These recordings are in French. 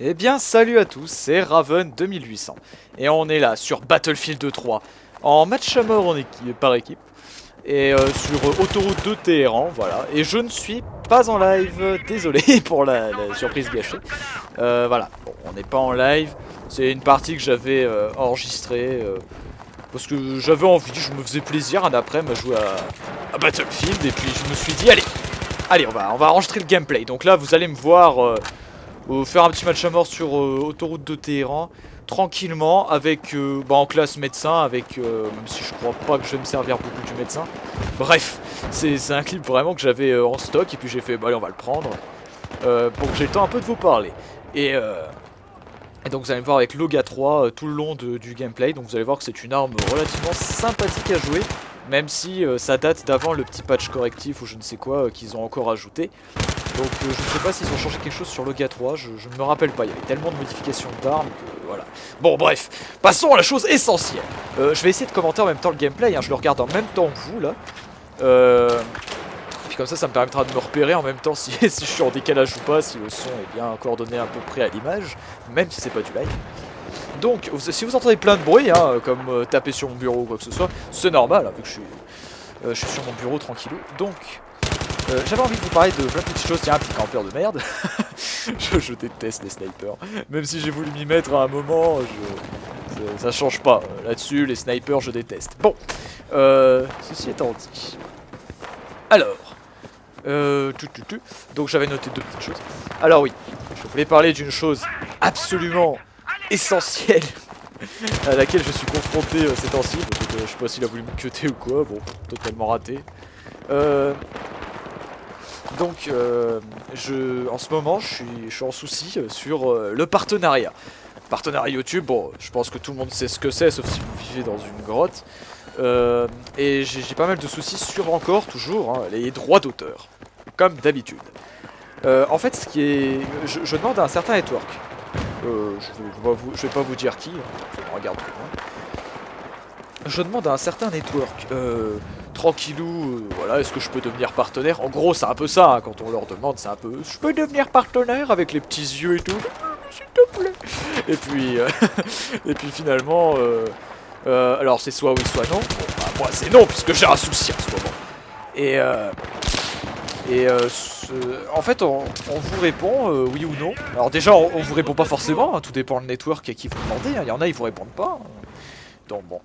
Eh bien salut à tous, c'est Raven 2800 et on est là sur Battlefield 3 en match à mort en équipe, par équipe et sur autoroute de Téhéran, voilà, et je ne suis pas en live, désolé pour la surprise gâchée. Voilà, bon, on n'est pas en live, c'est une partie que j'avais enregistrée parce que j'avais envie, je me faisais plaisir un après-midi à jouer à Battlefield et puis je me suis dit allez on va enregistrer le gameplay. Donc là vous allez me voir faire un petit match à mort sur autoroute de Téhéran, tranquillement, avec en classe médecin, avec même si je crois pas que je vais me servir beaucoup du médecin. Bref, c'est un clip vraiment que j'avais en stock, et puis j'ai fait, bah allez on va le prendre, pour que j'ai le temps un peu de vous parler. Et donc vous allez me voir avec l'Oga 3 tout le long du gameplay, donc vous allez voir que c'est une arme relativement sympathique à jouer, même si ça date d'avant le petit patch correctif ou je ne sais quoi qu'ils ont encore ajouté. Donc je ne sais pas s'ils ont changé quelque chose sur l'Oga 3, je ne me rappelle pas, il y avait tellement de modifications d'armes que voilà. Bon bref, passons à la chose essentielle. Je vais essayer de commenter en même temps le gameplay, hein, je le regarde en même temps que vous là. Et puis comme ça me permettra de me repérer en même temps si je suis en décalage ou pas, si le son est bien coordonné à peu près à l'image, même si c'est pas du live. Donc si vous entendez plein de bruit, hein, comme taper sur mon bureau ou quoi que ce soit, c'est normal, hein, vu que je suis sur mon bureau tranquillou. Donc j'avais envie de vous parler de plein de petites choses. Tiens, un petit campeur de merde. je déteste les snipers. Même si j'ai voulu m'y mettre à un moment, ça change pas. Là-dessus, les snipers, je déteste. Bon, ceci étant dit. Alors, donc j'avais noté deux petites choses. Alors oui, je voulais parler d'une chose absolument essentielle à laquelle je suis confronté ces temps-ci. Je sais pas s'il a voulu me cuter ou quoi. Bon, totalement raté. Donc en ce moment je suis en souci sur le partenariat. Partenariat YouTube, bon je pense que tout le monde sait ce que c'est, sauf si vous vivez dans une grotte. Et j'ai pas mal de soucis sur encore, toujours, hein, les droits d'auteur, comme d'habitude. En fait ce qui est... Je demande à un certain network. Je vais pas vous dire qui, hein, je regarde tout, hein. Je demande à un certain network, tranquillou, voilà, est-ce que je peux devenir partenaire? En gros, c'est un peu ça, hein, quand on leur demande, c'est un peu, je peux devenir partenaire avec les petits yeux et tout, s'il te plaît. Et puis, et puis finalement, alors c'est soit oui, soit non. Bon, bah, moi c'est non, puisque j'ai un souci en ce moment. En fait, on vous répond oui ou non. Alors déjà, on vous répond pas forcément, hein, tout dépend du network à qui vous demandez, hein. Il y en a, ils vous répondent pas. Donc bon.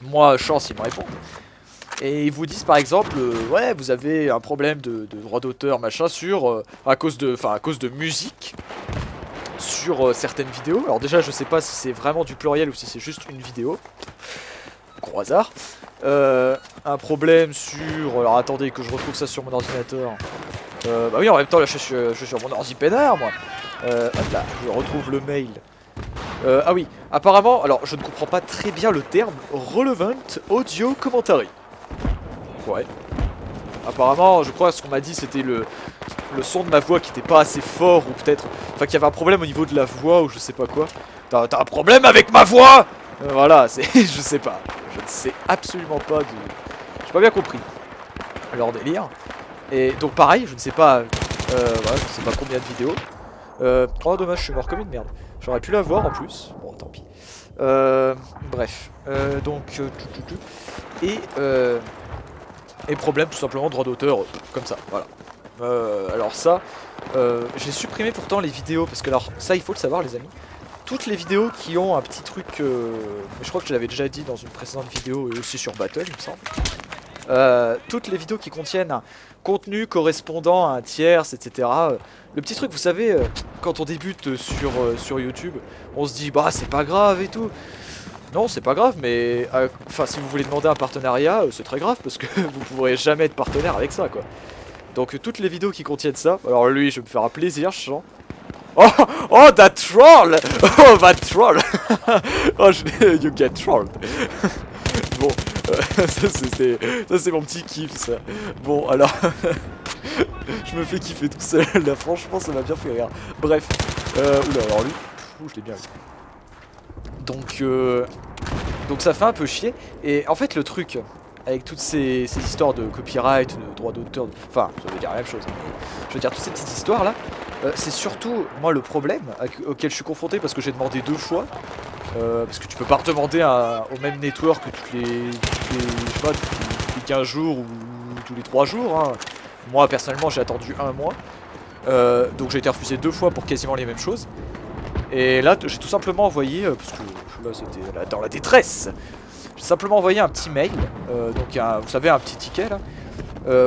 Moi, chance, ils me répondent. Et ils vous disent par exemple, ouais, vous avez un problème de droit d'auteur, machin, sur à cause de musique sur certaines vidéos. Alors déjà, je sais pas si c'est vraiment du pluriel ou si c'est juste une vidéo. Gros hasard. Un problème sur... Alors attendez que je retrouve ça sur mon ordinateur. Bah oui, en même temps, là, je suis sur mon ordi peinard, moi. Hop là, je retrouve le mail. Ah oui, apparemment, alors je ne comprends pas très bien le terme Relevant Audio Commentary. Ouais. Apparemment, je crois ce qu'on m'a dit c'était le son de ma voix qui était pas assez fort, ou peut-être... Enfin qu'il y avait un problème au niveau de la voix, ou je sais pas quoi. T'as un problème avec ma voix? Voilà, c'est... je sais pas. Je ne sais absolument pas du... J'ai pas bien compris leur délire. Et donc pareil, je ne sais pas... voilà, je sais pas combien de vidéos. Oh dommage, je suis mort comme une merde. J'aurais pu la voir en plus. Bon, tant pis. Bref. Donc... Et problème tout simplement droit d'auteur, comme ça, voilà. Alors ça, j'ai supprimé pourtant les vidéos, parce que alors ça il faut le savoir les amis. Toutes les vidéos qui ont un petit truc, mais je crois que je l'avais déjà dit dans une précédente vidéo et aussi sur Battle il me semble. Toutes les vidéos qui contiennent un contenu correspondant à un tierce, etc. Le petit truc, vous savez, quand on débute sur YouTube, on se dit bah c'est pas grave et tout. Non, c'est pas grave, mais enfin si vous voulez demander un partenariat, c'est très grave parce que vous pourrez jamais être partenaire avec ça, quoi. Donc toutes les vidéos qui contiennent ça, alors lui, je vais me faire un plaisir, je sens. Oh, that troll! Oh, that troll! Oh, you get trolled. Bon, ça c'est mon petit kiff, ça. Bon, alors, je me fais kiffer tout seul, là, franchement, ça m'a bien fait rire. Bref, oula, alors lui, je l'ai bien vu. Donc ça fait un peu chier. Et en fait, le truc, avec toutes ces histoires de copyright, de droit d'auteur, enfin, ça veut dire la même chose. Je veux dire, toutes ces petites histoires là, C'est surtout, moi, le problème auquel je suis confronté parce que j'ai demandé 2 fois. Parce que tu peux pas redemander au même network toutes les, je sais pas, tous les 15 jours ou tous les 3 jours. Hein. Moi, personnellement, j'ai attendu 1 mois. Donc j'ai été refusé 2 fois pour quasiment les mêmes choses. Et là, j'ai tout simplement envoyé, parce que là, c'était dans la détresse. J'ai simplement envoyé un petit mail, donc vous savez, un petit ticket là.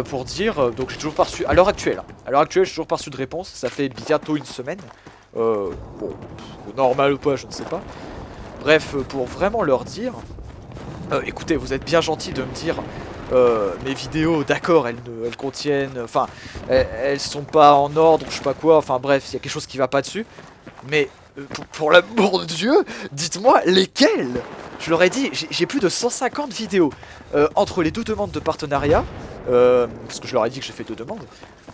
Pour dire, donc j'ai toujours pas reçu, à l'heure actuelle, j'ai toujours pas reçu de réponse, ça fait bientôt une semaine, bon, normal ou pas, je ne sais pas. Bref, pour vraiment leur dire, écoutez, vous êtes bien gentil de me dire, mes vidéos, d'accord, elles contiennent, enfin, elles sont pas en ordre, je sais pas quoi, enfin bref, il y a quelque chose qui va pas dessus, mais pour l'amour de Dieu, dites-moi lesquelles. Je leur ai dit, j'ai plus de 150 vidéos entre les 2 demandes de partenariat, parce que je leur ai dit que j'ai fait 2 demandes.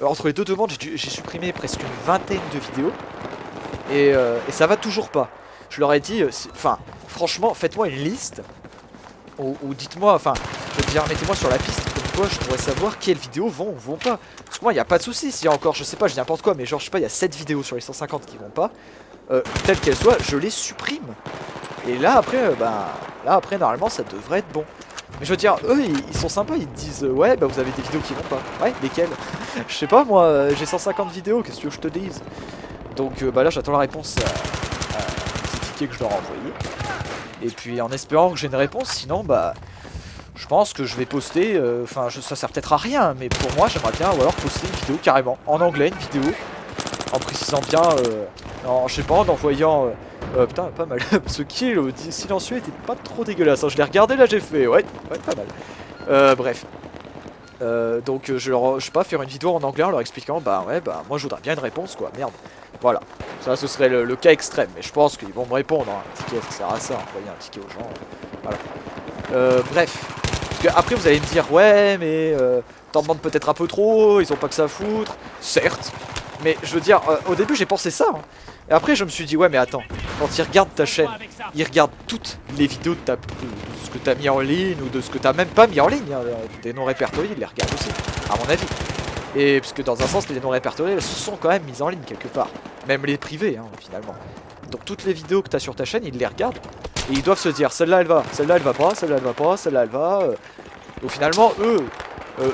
Entre les 2 demandes, j'ai supprimé presque une vingtaine de vidéos, et ça va toujours pas. Je leur ai dit, enfin, franchement, faites-moi une liste, ou dites-moi, enfin, je veux dire, mettez-moi sur la piste, comme quoi je pourrais savoir quelles vidéos vont ou vont pas. Parce que moi, il n'y a pas de souci, s'il y a encore, je sais pas, je dis n'importe quoi, mais genre, je sais pas, il y a 7 vidéos sur les 150 qui vont pas, telles qu'elles soient, je les supprime. Et là après, normalement, ça devrait être bon. Mais je veux dire, eux, ils sont sympas, ils te disent, ouais, bah vous avez des vidéos qui vont pas. Ouais, lesquelles? Je sais pas, moi, j'ai 150 vidéos, qu'est-ce que je te dise? Donc, bah là, j'attends la réponse à petit ticket que je leur ai envoyé. Et puis, en espérant que j'ai une réponse, sinon, bah, je pense que je vais poster, enfin, ça sert peut-être à rien, mais pour moi, j'aimerais bien, ou alors poster une vidéo carrément, en anglais, une vidéo, en précisant bien, je sais pas, en envoyant... putain, pas mal. Ce kill silencieux était pas trop dégueulasse. Hein. Je l'ai regardé, là j'ai fait. Ouais, pas mal. Bref. Donc je sais pas, faire une vidéo en anglais en leur expliquant, bah ouais, bah moi je voudrais bien une réponse quoi, merde. Voilà. Ça ce serait le cas extrême, mais je pense qu'ils vont me répondre. Hein. Un ticket, ça sert à ça, envoyer un ticket aux gens. Voilà. Bref. Parce que après vous allez me dire, ouais, mais t'en demandes peut-être un peu trop, ils ont pas que ça à foutre. Certes. Mais je veux dire, au début j'ai pensé ça. Hein. Et après je me suis dit, ouais mais attends, quand ils regardent ta chaîne, ils regardent toutes les vidéos de ce que t'as mis en ligne ou de ce que t'as même pas mis en ligne. Hein. Des non répertoriés, ils les regardent aussi, à mon avis. Et parce que dans un sens, les non répertoriés, elles sont quand même mises en ligne quelque part. Même les privés, hein, finalement. Donc toutes les vidéos que t'as sur ta chaîne, ils les regardent. Et ils doivent se dire, celle-là elle va, celle-là elle va pas, celle-là elle va pas, celle-là elle va. Donc finalement, eux,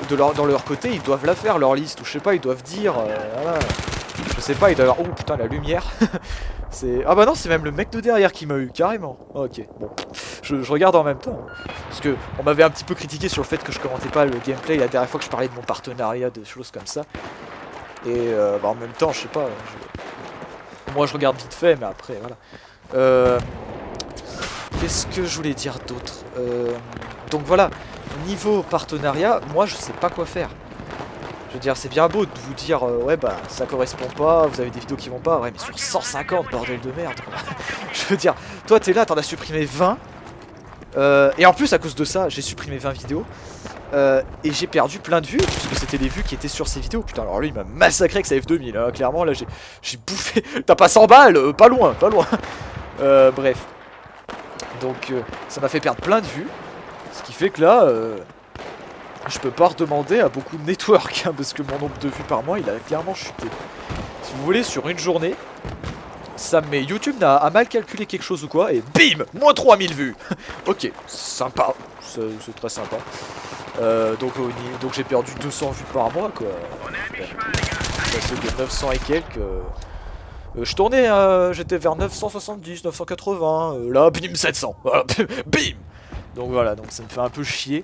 dans leur côté, ils doivent la faire, leur liste. Ou je sais pas, ils doivent dire... voilà. Je sais pas, il doit y avoir... Oh putain, la lumière. C'est... Ah bah non, c'est même le mec de derrière qui m'a eu, carrément. Ok, bon. Je regarde en même temps. Parce que on m'avait un petit peu critiqué sur le fait que je commentais pas le gameplay la dernière fois que je parlais de mon partenariat, des choses comme ça. Et bah en même temps, je sais pas. Moi je regarde vite fait, mais après, voilà. Qu'est-ce que je voulais dire d'autre Donc voilà, niveau partenariat, moi je sais pas quoi faire. Je veux dire, c'est bien beau de vous dire, ouais bah ça correspond pas, vous avez des vidéos qui vont pas, ouais mais sur 150, bordel de merde. Je veux dire, toi t'es là, t'en as supprimé 20, et en plus à cause de ça, j'ai supprimé 20 vidéos, et j'ai perdu plein de vues, puisque c'était les vues qui étaient sur ces vidéos. Putain, alors lui il m'a massacré avec sa F2000, hein. Clairement là j'ai bouffé, t'as pas 100 balles, pas loin, pas loin. Bref, donc ça m'a fait perdre plein de vues, ce qui fait que là... je peux pas redemander à beaucoup de network, hein, parce que mon nombre de vues par mois, il a clairement chuté. Si vous voulez, sur une journée, ça me met... YouTube a mal calculé quelque chose ou quoi, et bim, moins 3000 vues. Ok, sympa, c'est très sympa. Donc j'ai perdu 200 vues par mois, quoi. Passé de 900 et quelques... je tournais, j'étais vers 970, 980, là, bim, 700. Voilà, bim. Donc voilà, donc ça me fait un peu chier.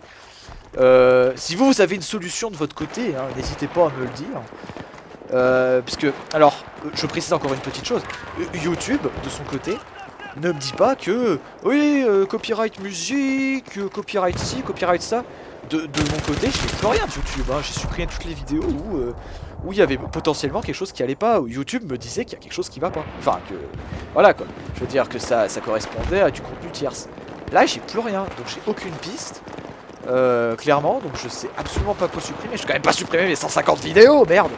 Si vous avez une solution de votre côté, hein, n'hésitez pas à me le dire. Puisque, alors, je précise encore une petite chose. YouTube, de son côté, ne me dit pas que, oui, copyright musique, copyright ci, copyright ça. De mon côté, je n'ai plus rien de YouTube. Hein. J'ai supprimé toutes les vidéos où il y avait potentiellement quelque chose qui allait pas, où YouTube me disait qu'il y a quelque chose qui va pas. Enfin, que, voilà quoi. Je veux dire que ça correspondait à du contenu tierce. Là, j'ai plus rien, donc j'ai aucune piste. Clairement, donc je sais absolument pas quoi supprimer. Je vais quand même pas supprimer mes 150 vidéos, merde.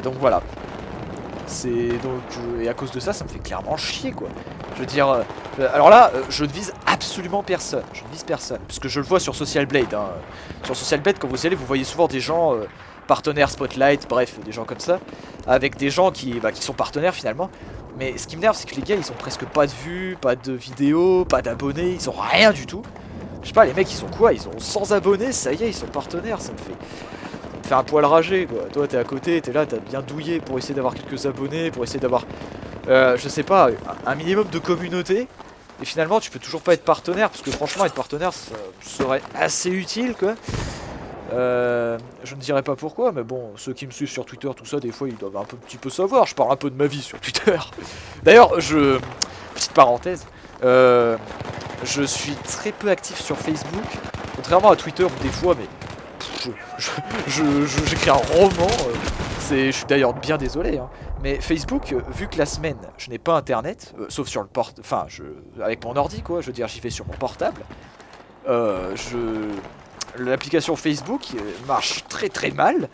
Donc voilà. C'est donc et à cause de ça, ça me fait clairement chier quoi. Je veux dire, alors là, je ne vise absolument personne. Je ne vise personne, parce que je le vois sur Social Blade. Hein. Sur Social Blade, quand vous y allez, vous voyez souvent des gens partenaire Spotlight, bref, des gens comme ça, avec des gens qui sont partenaires finalement. Mais ce qui m'énerve, c'est que les gars, ils ont presque pas de vues, pas de vidéos, pas d'abonnés, ils ont rien du tout. Je sais pas, les mecs, ils sont quoi? Ils ont 100 abonnés, ça y est, ils sont partenaires, ça me fait un poil rager, quoi. Toi, t'es à côté, t'es là, t'as bien douillé pour essayer d'avoir quelques abonnés, pour essayer d'avoir, je sais pas, un minimum de communauté. Et finalement, tu peux toujours pas être partenaire, parce que franchement, être partenaire, ça serait assez utile, quoi. Je ne dirais pas pourquoi, mais bon, ceux qui me suivent sur Twitter, tout ça, des fois, ils doivent un petit peu savoir. Je parle un peu de ma vie sur Twitter. D'ailleurs, petite parenthèse, je suis très peu actif sur Facebook, contrairement à Twitter où des fois, mais j'écris un roman. Je suis d'ailleurs bien désolé, hein. Mais Facebook, vu que la semaine, je n'ai pas internet, sauf sur le avec mon ordi, quoi. Je veux dire, j'y vais sur mon portable. L'application Facebook marche très très mal.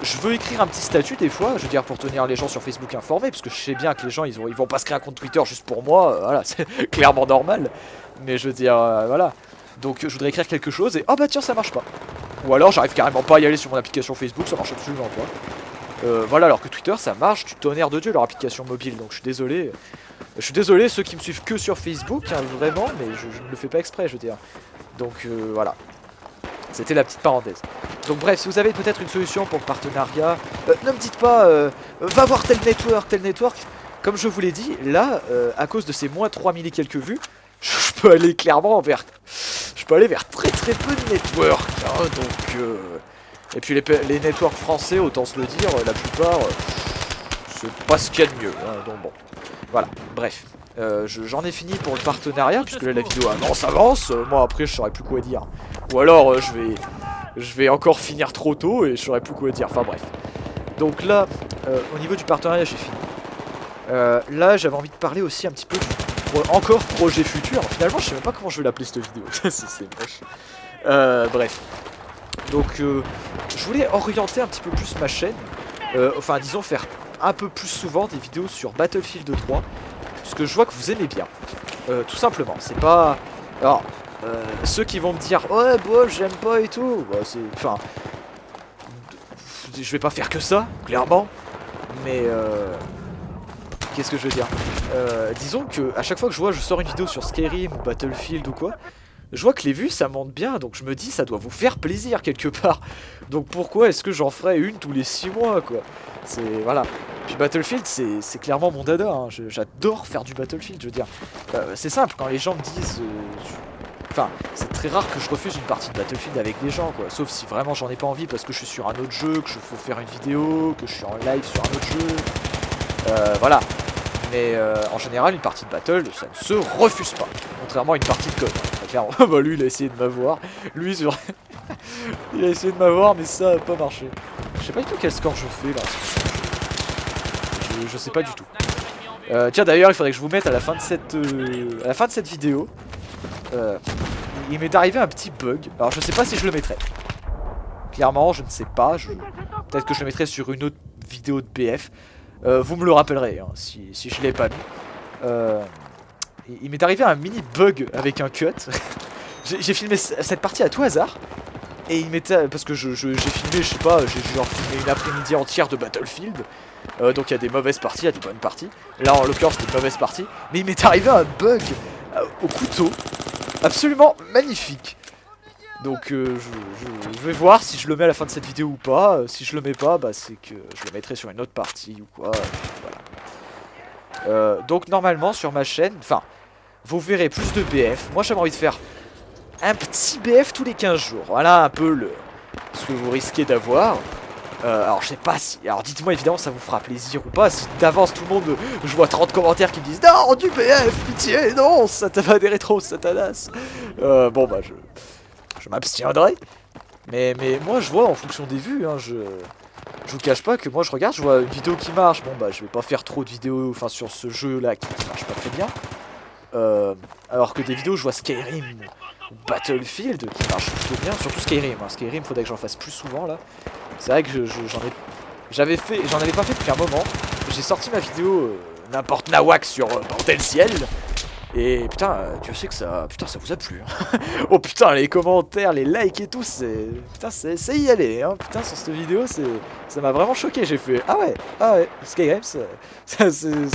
Je veux écrire un petit statut des fois, je veux dire pour tenir les gens sur Facebook informés, parce que je sais bien que les gens ils vont pas se créer un compte Twitter juste pour moi, voilà, c'est clairement normal. Mais je veux dire, voilà. Donc je voudrais écrire quelque chose et oh bah tiens ça marche pas. Ou alors j'arrive carrément pas à y aller sur mon application Facebook, ça marche absolument pas. Voilà, alors que Twitter ça marche, tu tonnerre de Dieu leur application mobile, donc je suis désolé. Je suis désolé ceux qui me suivent que sur Facebook, hein, vraiment, mais je ne le fais pas exprès, je veux dire. Donc voilà. C'était la petite parenthèse. Donc bref, si vous avez peut-être une solution pour le partenariat, ne me dites pas va voir tel network. Comme je vous l'ai dit, là, à cause de ces moins 3000 et quelques vues, je peux aller clairement vers... Je peux aller vers très très peu de networks. Hein, donc, et puis les networks français, autant se le dire, la plupart, c'est pas ce qu'il y a de mieux. Hein, donc bon, voilà, bref. J'en ai fini pour le partenariat puisque là la vidéo avance, moi après je saurais plus quoi dire. Ou alors je vais encore finir trop tôt et je saurais plus quoi dire, enfin bref. Donc là, au niveau du partenariat j'ai fini. Là j'avais envie de parler aussi un petit peu du encore projet futur. Finalement je sais même pas comment je vais l'appeler cette vidéo, c'est moche. Bref. Donc je voulais orienter un petit peu plus ma chaîne. Enfin disons faire un peu plus souvent des vidéos sur Battlefield 3. Parce que je vois que vous aimez bien. Tout simplement. C'est pas... Alors, ceux qui vont me dire ouais, bon, j'aime pas et tout. Bah, c'est... Enfin... Je vais pas faire que ça, clairement. Mais... Qu'est-ce que je veux dire disons que à chaque fois que je sors une vidéo sur Skyrim ou Battlefield ou quoi, je vois que les vues ça monte bien. Donc je me dis ça doit vous faire plaisir quelque part. Donc pourquoi est-ce que j'en ferais une tous les 6 mois quoi? C'est... Voilà. Puis Battlefield, c'est clairement mon dada, hein. J'adore faire du Battlefield, je veux dire. C'est simple, quand les gens me disent... Enfin, c'est très rare que je refuse une partie de Battlefield avec des gens, quoi. Sauf si vraiment j'en ai pas envie parce que je suis sur un autre jeu, que je faut faire une vidéo, que je suis en live sur un autre jeu. Voilà. Mais en général, une partie de Battle, ça ne se refuse pas. Contrairement à une partie de code. Hein. Clairement, bah lui, il a essayé de m'avoir. Lui, sur... il a essayé de m'avoir, mais ça a pas marché. Je sais pas du tout quel score je fais, là. Je sais pas du tout. Tiens d'ailleurs il faudrait que je vous mette à la fin de cette vidéo. Il m'est arrivé un petit bug. Alors je sais pas si je le mettrai. Clairement je ne sais pas. Peut-être que je le mettrai sur une autre vidéo de BF. Vous me le rappellerez hein, si je l'ai pas mis. Il m'est arrivé un mini bug avec un cut. J'ai filmé cette partie à tout hasard. Et il m'était... Parce que j'ai filmé, je sais pas, j'ai genre filmé une après-midi entière de Battlefield. Donc il y a des mauvaises parties, il y a des bonnes parties. Là en l'occurrence c'était une mauvaise partie. Mais il m'est arrivé un bug au couteau. Absolument magnifique. Donc je vais voir si je le mets à la fin de cette vidéo ou pas. Si je le mets pas, bah c'est que je le mettrai sur une autre partie ou quoi. Voilà. Donc normalement sur ma chaîne, enfin, vous verrez plus de BF. Moi j'avais envie de faire un petit BF tous les 15 jours. Voilà un peu ce que vous risquez d'avoir. Alors je sais pas si... Alors dites-moi évidemment ça vous fera plaisir ou pas. Si d'avance tout le monde... Je vois 30 commentaires qui me disent non du BF, pitié, non, ça t'a fait des rétros, satanas. Bon bah je m'abstiendrai. Mais moi je vois en fonction des vues hein, je vous cache pas que moi je regarde, je vois une vidéo qui marche. Bon bah je vais pas faire trop de vidéos enfin sur ce jeu là qui marche pas très bien. Alors que des vidéos je vois Skyrim ou Battlefield qui marchent plutôt bien. Surtout Skyrim hein. Skyrim faudrait que j'en fasse plus souvent là. C'est vrai que j'en avais pas fait depuis un moment. J'ai sorti ma vidéo n'importe nawak sur Bordel Ciel. Et putain, Dieu sait que ça, putain, ça vous a plu. Hein. Oh putain, les commentaires, les likes et tout, c'est, putain, c'est y aller. Hein. Putain, sur cette vidéo, ça m'a vraiment choqué. J'ai fait, ah ouais, Skyrim, ça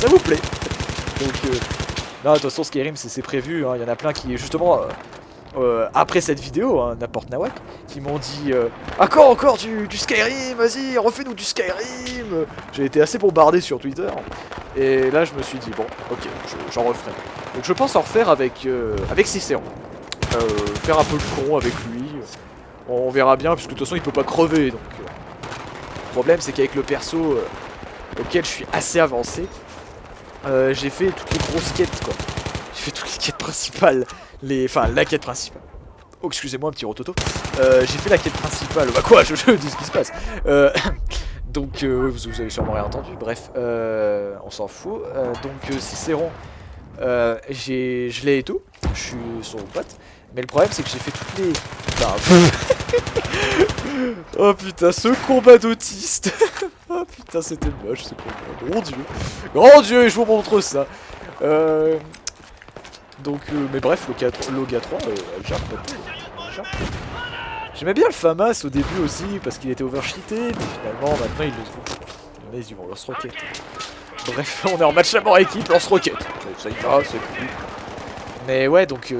vous plaît. Donc, non, de toute façon, Skyrim, c'est prévu. Hein. Il y en a plein qui, justement, après cette vidéo, hein, n'importe Nawak, qui m'ont dit encore du Skyrim, vas-y, refais-nous du Skyrim. J'ai été assez bombardé sur Twitter. Et là, je me suis dit, bon, ok, j'en referai. Donc je pense en refaire avec Cicéron. Faire un peu le con avec lui. On verra bien, puisque de toute façon, il peut pas crever. Donc, le problème, c'est qu'avec le perso auquel je suis assez avancé, j'ai fait toutes les grosses quêtes, quoi. J'ai fait toutes les quêtes principales. Enfin, la quête principale. Oh, excusez-moi, un petit rototo. J'ai fait la quête principale. Bah quoi, je dis ce qui se passe. Donc, vous avez sûrement rien entendu. Bref, on s'en fout. Donc, Cicéron, je l'ai et tout. Je suis son pote. Mais le problème, c'est que j'ai fait toutes les... Oh putain, ce combat d'autiste. Oh putain, c'était moche ce combat. Mon dieu. Grand dieu, je vous montre ça. Donc, mais bref, Loga 3, elle gère pas tout. J'aimais bien le Famas au début aussi, parce qu'il était overcheaté, mais finalement, maintenant, ils vont lance-roquette. Bref, on est en match à mort équipe, lance-roquette. Ça y va, c'est cool. Mais ouais, donc,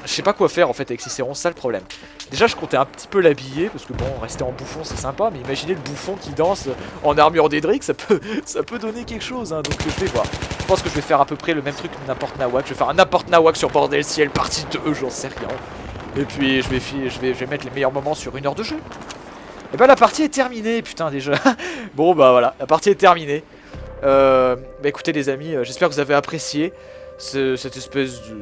je sais pas quoi faire en fait avec Cicéron, c'est ça le problème. Déjà, je comptais un petit peu l'habiller, parce que bon, rester en bouffon c'est sympa, mais imaginez le bouffon qui danse en armure d'Edric, ça peut donner quelque chose, hein, donc je vais voir. Je pense que je vais faire à peu près le même truc que n'importe Nawak. Je vais faire un n'importe Nawak sur Bordel Ciel partie 2, j'en sais rien. Et puis je vais mettre les meilleurs moments sur 1 heure de jeu. Et bah la partie est terminée, putain déjà. Bon bah voilà, la partie est terminée. Bah écoutez les amis, j'espère que vous avez apprécié cette espèce de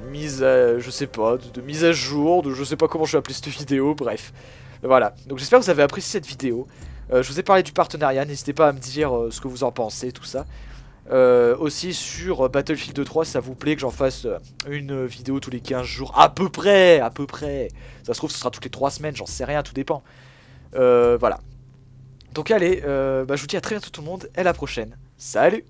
mise à, je sais pas, de mise à jour, je sais pas comment je vais appeler cette vidéo, bref. Voilà, donc j'espère que vous avez apprécié cette vidéo. Je vous ai parlé du partenariat, n'hésitez pas à me dire ce que vous en pensez, tout ça. Aussi sur Battlefield 3, ça vous plaît que j'en fasse une vidéo tous les 15 jours, à peu près. Ça se trouve, ce sera toutes les 3 semaines, j'en sais rien, tout dépend. Voilà. Donc allez, je vous dis à très bientôt tout le monde, et à la prochaine. Salut!